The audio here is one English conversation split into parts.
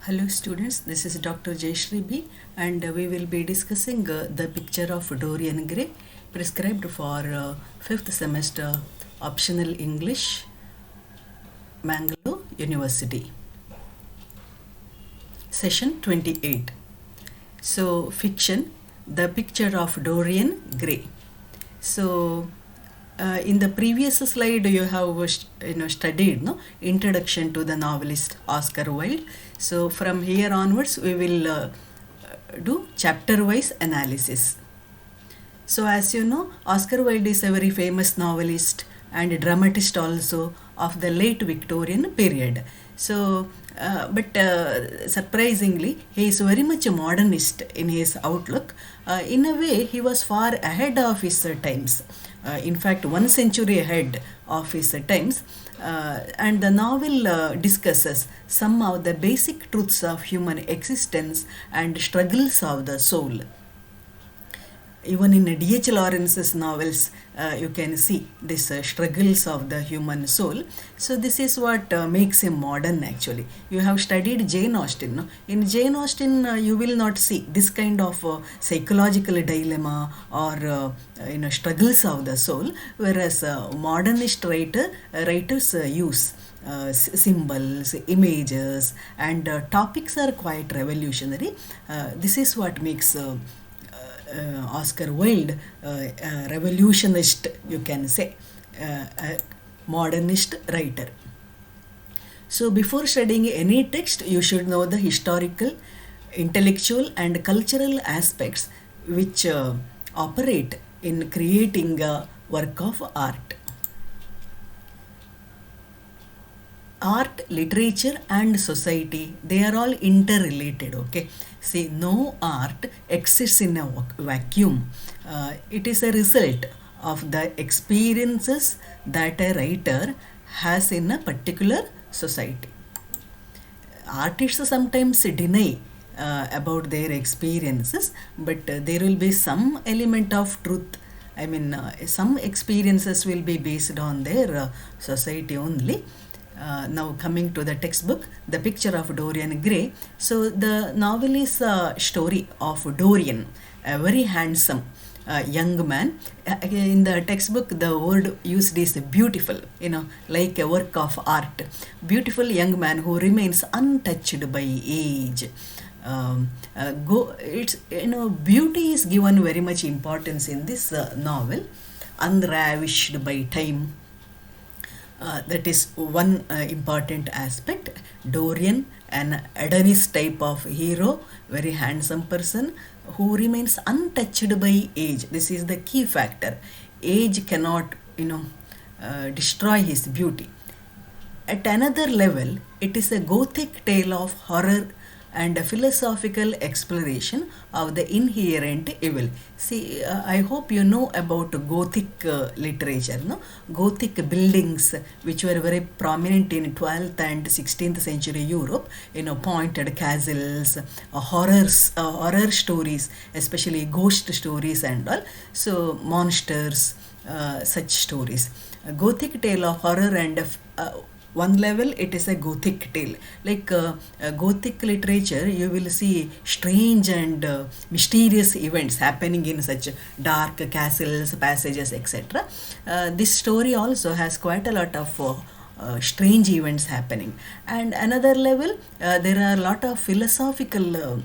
Hello students, this is Dr. Jayashree B and we will be discussing the picture of Dorian Gray prescribed for 5th semester optional English, Mangalore University. Session 28. So fiction, the picture of Dorian Gray. So in the previous slide you have studied introduction to the novelist Oscar Wilde. So from here onwards we will do chapter wise analysis. So as you know, Oscar Wilde is a very famous novelist and dramatist also of the late Victorian period. So but surprisingly he is very much a modernist in his outlook. In a way he was far ahead of his times. In fact 1 century ahead of his times. And the novel discusses some of the basic truths of human existence and struggles of the soul. Even in D.H. Lawrence's novels, you can see these struggles of the human soul. So this is what makes him modern actually. You have studied Jane Austen. No? In Jane Austen, you will not see this kind of psychological dilemma or struggles of the soul, whereas modernist writers use symbols, images, and topics are quite revolutionary. This is what makes Oscar Wilde a revolutionist, you can say, a modernist writer. So before studying any text, you should know the historical, intellectual and cultural aspects which operate in creating a work of art. Art, literature and society, they are all interrelated, okay. See, no art exists in a vacuum. It is a result of the experiences that a writer has in a particular society. Artists sometimes deny about their experiences, but there will be some element of truth. I mean, some experiences will be based on their society only. Now coming to the textbook, the picture of Dorian Gray. So the novel is a story of Dorian, a very handsome young man. In the textbook, the word used is beautiful, like a work of art. Beautiful young man who remains untouched by age. Beauty is given very much importance in this novel, unravished by time. That is one important aspect. Dorian, an Adonis type of hero, very handsome person who remains untouched by age. This is the key factor. Age cannot, destroy his beauty. At another level, it is a Gothic tale of horror and a philosophical exploration of the inherent evil. See, I hope you know about Gothic literature, no? Gothic buildings which were very prominent in 12th and 16th century Europe, pointed castles, horror stories, especially ghost stories and all. So, monsters, such stories. A Gothic tale of horror and one level it is a Gothic tale. Like Gothic literature, you will see strange and mysterious events happening in such dark castles, passages, etc. This story also has quite a lot of strange events happening. And another level, there are a lot of philosophical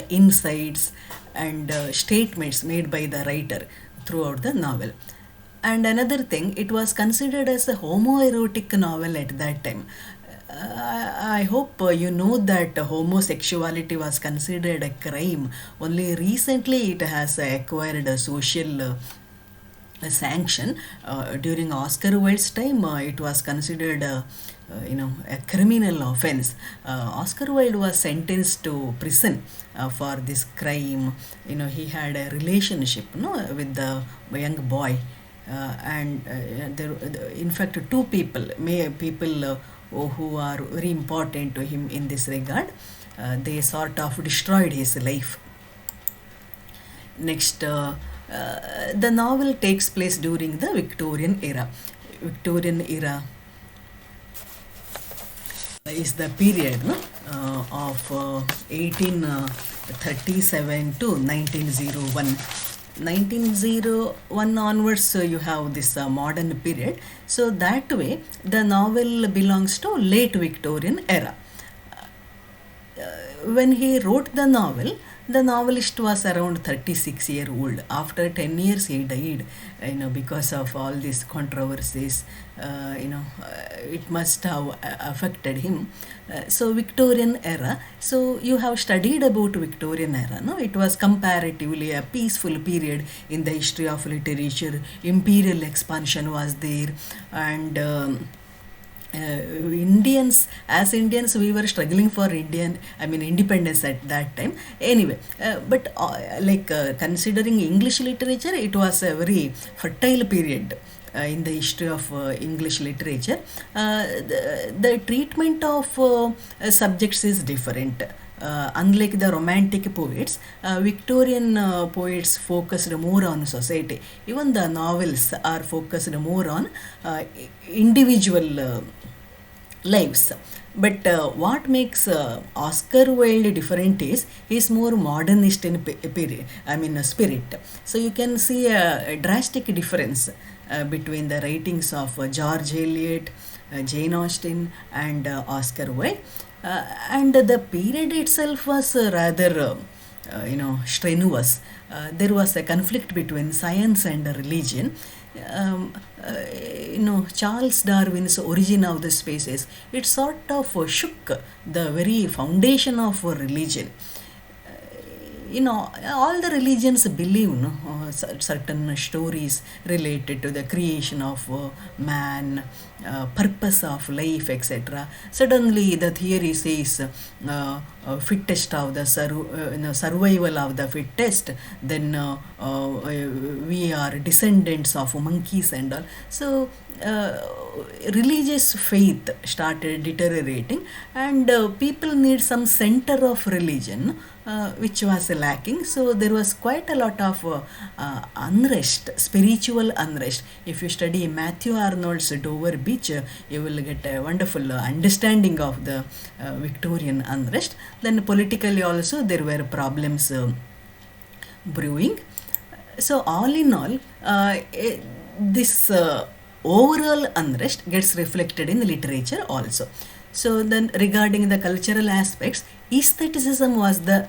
insights and statements made by the writer throughout the novel. And another thing, it was considered as a homoerotic novel at that time. I hope you know that homosexuality was considered a crime. Only recently it has acquired a social sanction. During Oscar Wilde's time, it was considered a criminal offense. Oscar Wilde was sentenced to prison for this crime. He had a relationship with the young boy. There, in fact, two people who are very important to him in this regard, they sort of destroyed his life. Next, the novel takes place during the Victorian era. Victorian era is the period of 1837 to 1901. 1901 onwards, you have this modern period. So that way, the novel belongs to late Victorian era. When he wrote the novelist was around 36 year old. After 10 years he died, because of all these controversies. It must have affected him. So Victorian era. So you have studied about Victorian era, no? It was comparatively a peaceful period in the history of literature. Imperial expansion was there, and Indians, we were struggling for independence at that time. Anyway, but considering English literature, it was a very fertile period in the history of English literature. The treatment of subjects is different. Unlike the romantic poets, Victorian poets focused more on society. Even the novels are focused more on individual lives. But what makes Oscar Wilde different is he's more modernist in spirit. So you can see a drastic difference between the writings of George Eliot, Jane Austen, and Oscar Wilde. And the period itself was rather strenuous. There was a conflict between science and religion. Charles Darwin's Origin of the Species, it sort of shook the very foundation of religion. All the religions believe certain stories related to the creation of man, purpose of life, etc. Suddenly the theory says fittest of the survival of the fittest, then we are descendants of monkeys and all. So religious faith started deteriorating, and people need some center of religion, which was lacking. So there was quite a lot of unrest, spiritual unrest. If you study Matthew Arnold's Dover Beach, you will get a wonderful understanding of the Victorian unrest. Then politically also there were problems brewing. So all in all, this overall unrest gets reflected in literature also. So then regarding the cultural aspects, aestheticism was the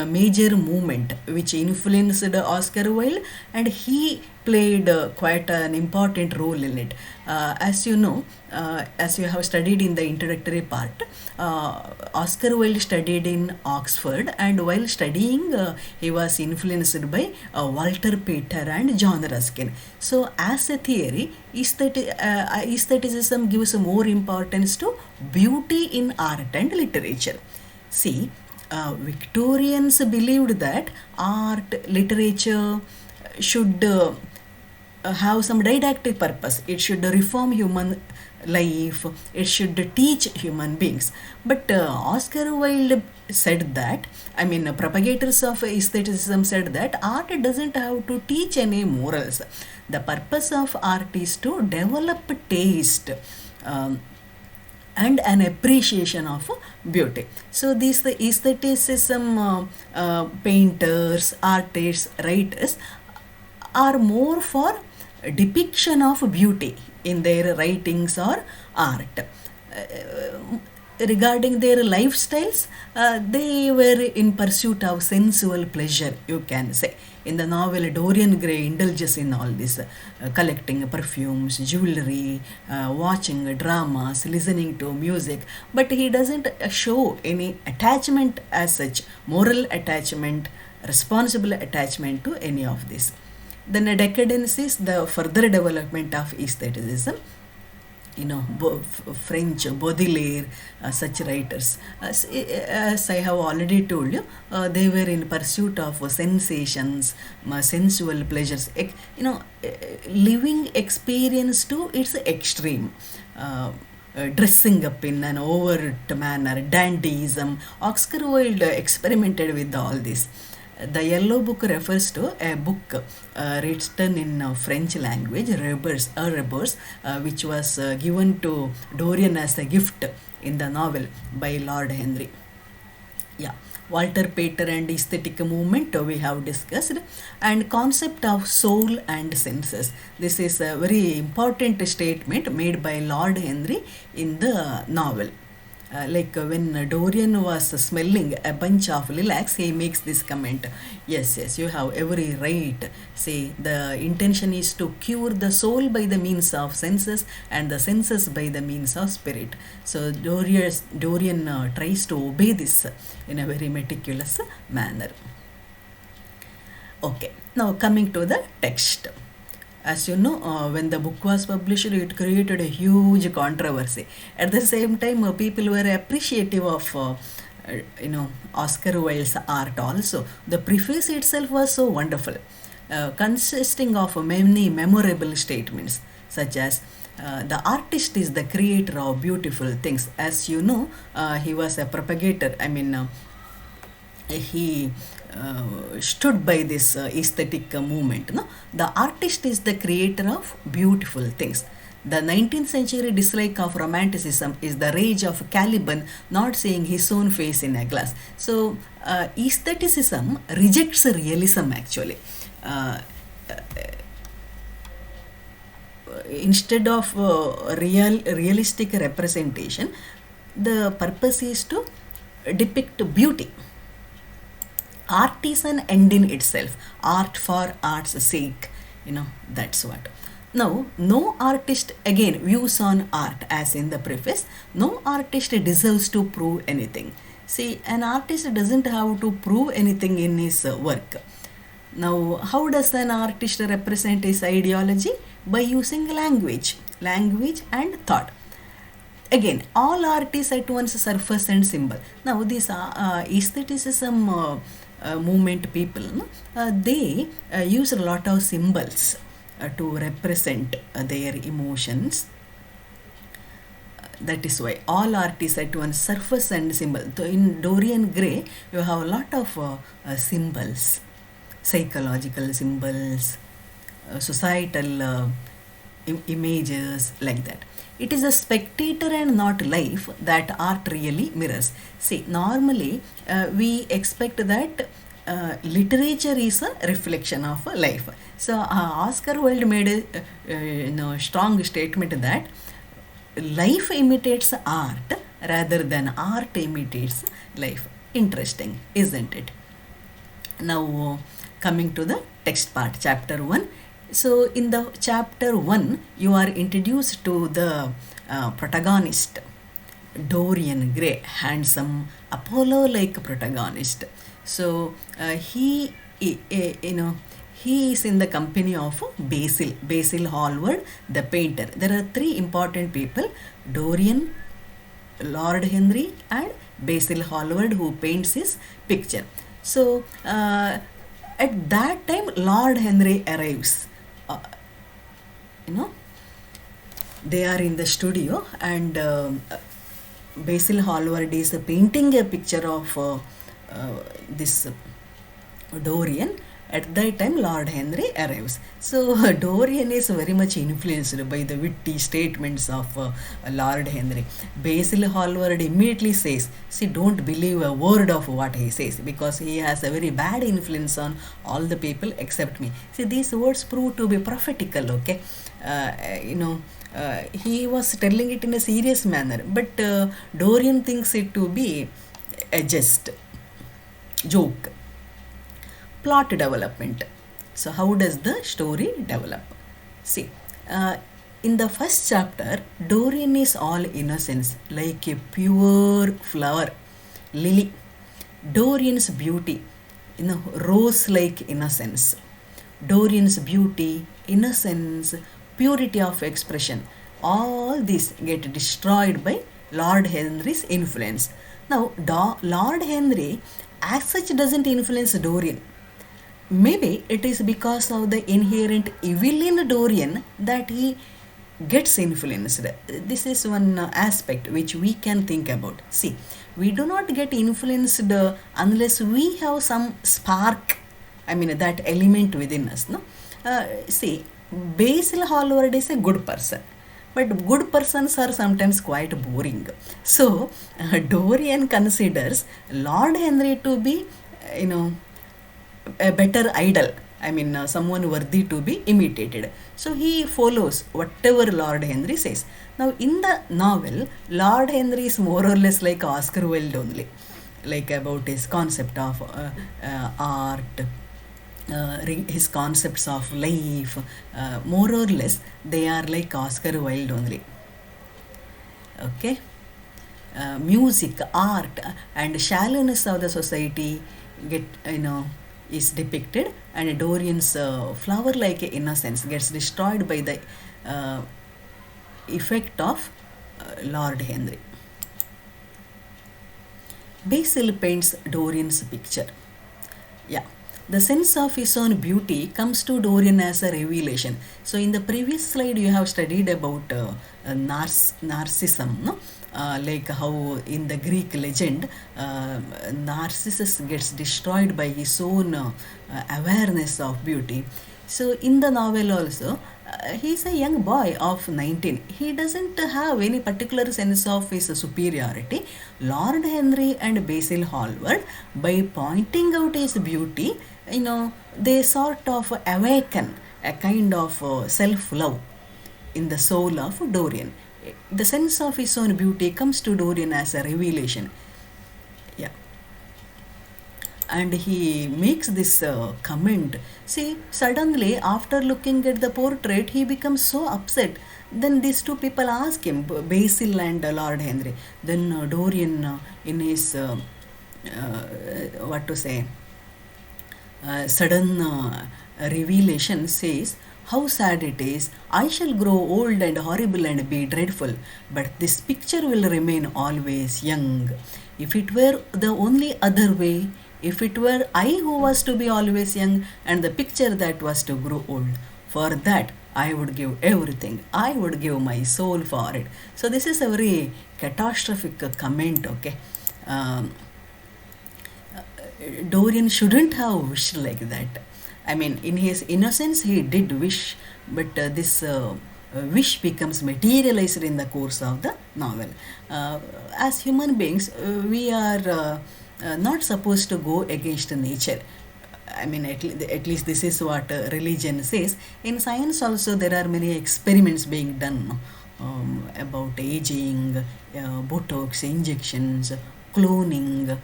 major movement which influenced Oscar Wilde, and he played quite an important role in it. As you know, as you have studied in the introductory part, Oscar Wilde studied in Oxford, and while studying, he was influenced by Walter Pater and John Ruskin. So, as a theory, aestheticism gives more importance to beauty in art and literature. See, Victorians believed that art, literature should have some didactic purpose. It should reform human life. It should teach human beings. But Oscar Wilde said that, propagators of aestheticism said that art doesn't have to teach any morals. The purpose of art is to develop taste. And an appreciation of beauty. So these the aestheticism painters, artists, writers are more for depiction of beauty in their writings or art. Regarding their lifestyles, they were in pursuit of sensual pleasure, you can say. In the novel, Dorian Gray indulges in all this, collecting perfumes, jewelry, watching dramas, listening to music, but he doesn't show any attachment as such, moral attachment, responsible attachment to any of this. Then decadence is the further development of aestheticism. French, Baudelaire, such writers. As I have already told you, they were in pursuit of sensations, sensual pleasures, living experience to its extreme. Dressing up in an overt manner, dandyism. Oscar Wilde experimented with all this. The Yellow Book refers to a book written in French language, Rebers, which was given to Dorian as a gift in the novel by Lord Henry. Yeah, Walter Pater and aesthetic movement we have discussed, and concept of soul and senses. This is a very important statement made by Lord Henry in the novel. When Dorian was smelling a bunch of lilacs, he makes this comment. Yes, yes, you have every right. Say the intention is to cure the soul by the means of senses and the senses by the means of spirit. So Dorian tries to obey this in a very meticulous manner. Okay, now coming to the text. As you know, when the book was published, it created a huge controversy. At the same time, people were appreciative of Oscar Wilde's art also. The preface itself was so wonderful, consisting of many memorable statements such as the artist is the creator of beautiful things. As you know, he was a propagator. He stood by this aesthetic movement. No? The artist is the creator of beautiful things. The 19th century dislike of romanticism is the rage of Caliban not seeing his own face in a glass. So, aestheticism rejects realism actually. Instead of realistic representation, the purpose is to depict beauty. Art is an end in itself. Art for art's sake. That's what. Now, no artist, again, views on art as in the preface. No artist deserves to prove anything. See, an artist doesn't have to prove anything in his work. Now, how does an artist represent his ideology? By using language and thought. Again, all art is at once surface and symbol. Now, this aestheticism movement people, they use a lot of symbols to represent their emotions. That is why all art is at once surface and symbol. So in Dorian Gray, you have a lot of symbols, psychological symbols, societal images, like that. It is a spectator and not life that art really mirrors. See, normally we expect that literature is a reflection of life. So Oscar Wilde made a strong statement that life imitates art rather than art imitates life. Interesting, isn't it? Now coming to the text part, chapter 1. So in the chapter 1, you are introduced to the protagonist, Dorian Gray, handsome Apollo-like protagonist. So he is in the company of Basil Hallward, the painter. There are three important people: Dorian, Lord Henry, and Basil Hallward, who paints his picture. So at that time, Lord Henry arrives. They are in the studio, and Basil Hallward is painting a picture of this Dorian. At that time, Lord Henry arrives. So Dorian is very much influenced by the witty statements of Lord Henry. Basil Hallward immediately says, see, don't believe a word of what he says, because he has a very bad influence on all the people except me. See, these words prove to be prophetical, okay? He was telling it in a serious manner, but Dorian thinks it to be a joke. Plot development. So how does the story develop? See, in the first chapter, Dorian is all innocence, like a pure flower, lily. Dorian's beauty, rose-like innocence. Dorian's beauty, innocence, purity of expression, all these get destroyed by Lord Henry's influence. Now, Lord Henry as such doesn't influence Dorian. Maybe it is because of the inherent evil in Dorian that he gets influenced. This is one aspect which we can think about. See, We do not get influenced unless we have some spark, I mean, that element within us. No, see, Basil Hallward is a good person, but good persons are sometimes quite boring. So, Dorian considers Lord Henry to be, you know, a better idol. I mean, someone worthy to be imitated. So he follows whatever Lord Henry says. Now, in the novel, Lord Henry is more or less like Oscar Wilde only, like about his concept of art, his concepts of life, more or less, they are like Oscar Wilde only. Okay, music, art, and shallowness of the society get, is depicted, and Dorian's flower-like innocence gets destroyed by the effect of Lord Henry. Basil paints Dorian's picture. Yeah, the sense of his own beauty comes to Dorian as a revelation. So, in the previous slide, you have studied about narcissism, no? Like how in the Greek legend, Narcissus gets destroyed by his own awareness of beauty. So, in the novel also, he's a young boy of 19. He doesn't have any particular sense of his superiority. Lord Henry and Basil Hallward, by pointing out his beauty, they sort of awaken a kind of self-love in the soul of Dorian. The sense of his own beauty comes to Dorian as a revelation. Yeah. And he makes this comment. See, suddenly after looking at the portrait, he becomes so upset. Then these two people ask him, Basil and Lord Henry. Then Dorian, in his sudden revelation, says, "How sad it is! I shall grow old and horrible and be dreadful, but this picture will remain always young. If it were the only other way, if it were I who was to be always young and the picture that was to grow old, for that I would give everything. I would give my soul for it." So this is a very catastrophic comment, okay. Dorian shouldn't have wished like that. I mean, in his innocence, he did wish, but this wish becomes materialized in the course of the novel. As human beings, we are not supposed to go against nature. I mean, at least this is what religion says. In science also, there are many experiments being done about aging, Botox injections, cloning.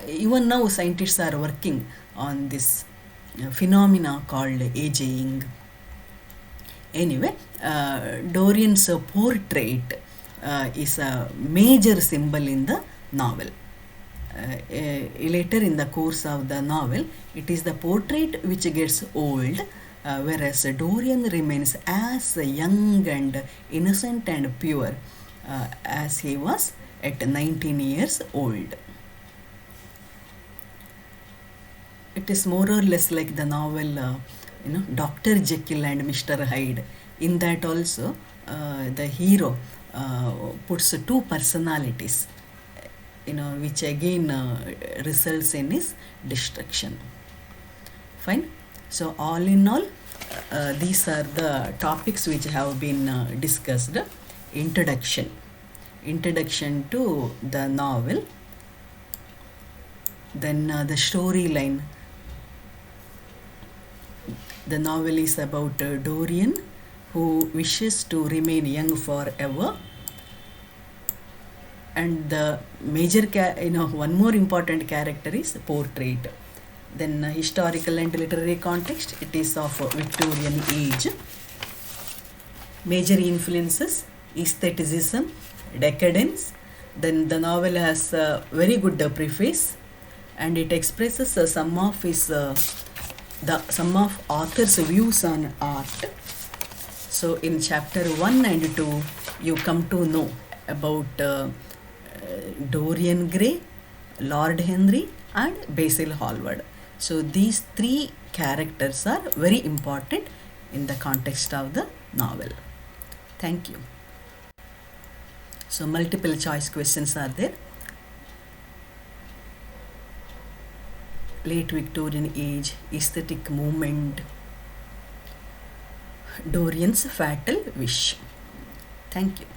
Even now, scientists are working on this phenomena called aging. Anyway, Dorian's portrait is a major symbol in the novel. Later in the course of the novel, it is the portrait which gets old, whereas Dorian remains as young and innocent and pure as he was at 19 years old. It is more or less like the novel, Dr. Jekyll and Mr. Hyde. In that also, the hero puts two personalities, which again results in his destruction. Fine. So all in all, these are the topics which have been discussed. Introduction to the novel, then the storyline. The novel is about Dorian, who wishes to remain young forever, and the major one more important character is portrait. Then historical and literary context, it is of Victorian age. Major influences: aestheticism, decadence. Then the novel has a very good preface, and it expresses some of author's views on art. So in chapter 1 and 2, you come to know about Dorian Gray, Lord Henry, and Basil Hallward. So these three characters are very important in the context of the novel. Thank you. So multiple choice questions are there. late Victorian age, aesthetic movement, Dorian's fatal wish. Thank you.